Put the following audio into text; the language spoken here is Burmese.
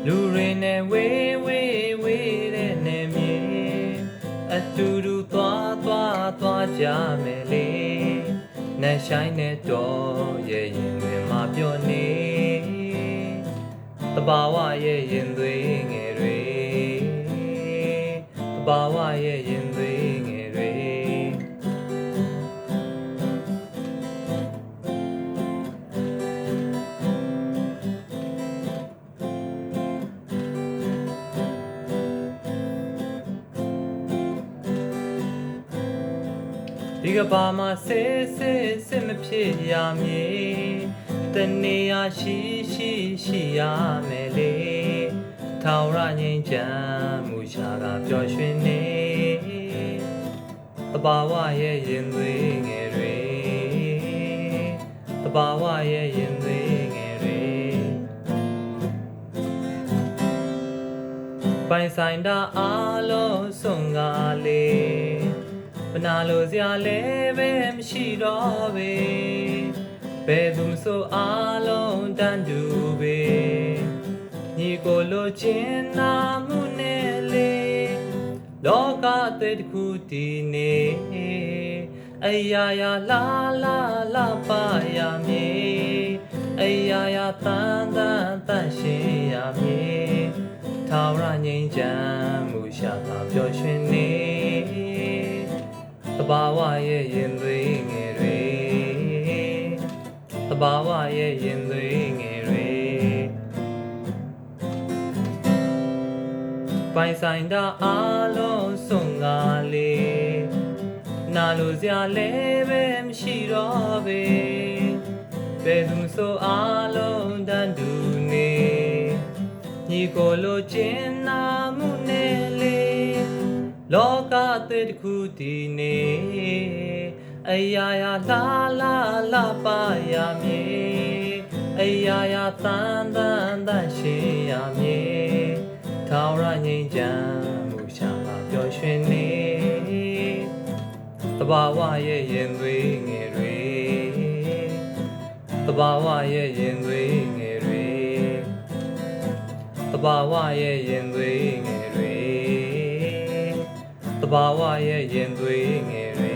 လူတွေနဲ့ဝေးဝေးဝေးတဲ့နေမြေအတူတူသွားကြမယ်လေနဲ့ဆိုင်နဲ့တော့ရဲ့ရင်တွေမှာပြောနေတဘာဝရဲ့ရင်သွေးငယ်တွေတဘာဝရဲ့ရင်သွေးငယ်တွေဒီကဘာမှာစစ်မဖြစ်ရမည်တနေရရှိရမယ်လေထောင်ရငိမ့်ချမ်းမူရှာကပျော်ရွှင်နေတဘာဝရဲ့ရင်သွေးငယ်တွေတဘာဝရဲ့ရင်သွေးငယ်တွေပိုင်ဆိုင်တာအားလုံးဆုံးကားလေမနာလို့စရာလည်းပဲမရှိတော့ပဲဘယ်သူမဆိုအားလုံးတန်တူပဲညီကိုလိုချင်နာမှုနဲ့လေလောကအသေးတစ်ခုတည်နေအရာရာလာပါရမည်အရာရာတန်ရှင်းရမည်ထာဝရငြိမ်းချမ်းမှုရှာသာပျော်ရွှင်နေတဘာဝရဲ့ရင်သွေးငယ်တွေတဘာဝရဲ့ရင်သွေးငယ်တွေပိုင်ဆိုင်တာအားလုံးဆုံးကားလေနာလို့စရာလည်းပဲမရှိတော့ပဲဘယ်သူဆိုအားလုံးတန်တူနေညီကိုလိုချင်နာမှုနဲ့လေလောကအသေးတစ်ခုတည်နေအရာရာလာပါရမည်အရာရာတန်ရှင်းရမည်ထာဝရငြိမ်းချမ်းမှုရှာလာပျော်ရွှင်နေတဘာဝရဲ့ရင်သွေးငယ်တွေတဘာဝရဲ့ရင်သွေးငယ်တွေတဘာဝရဲ့ရင်သွေးငယ်တွေတဘာဝရဲ့ရင်သွေးငယ်တွေ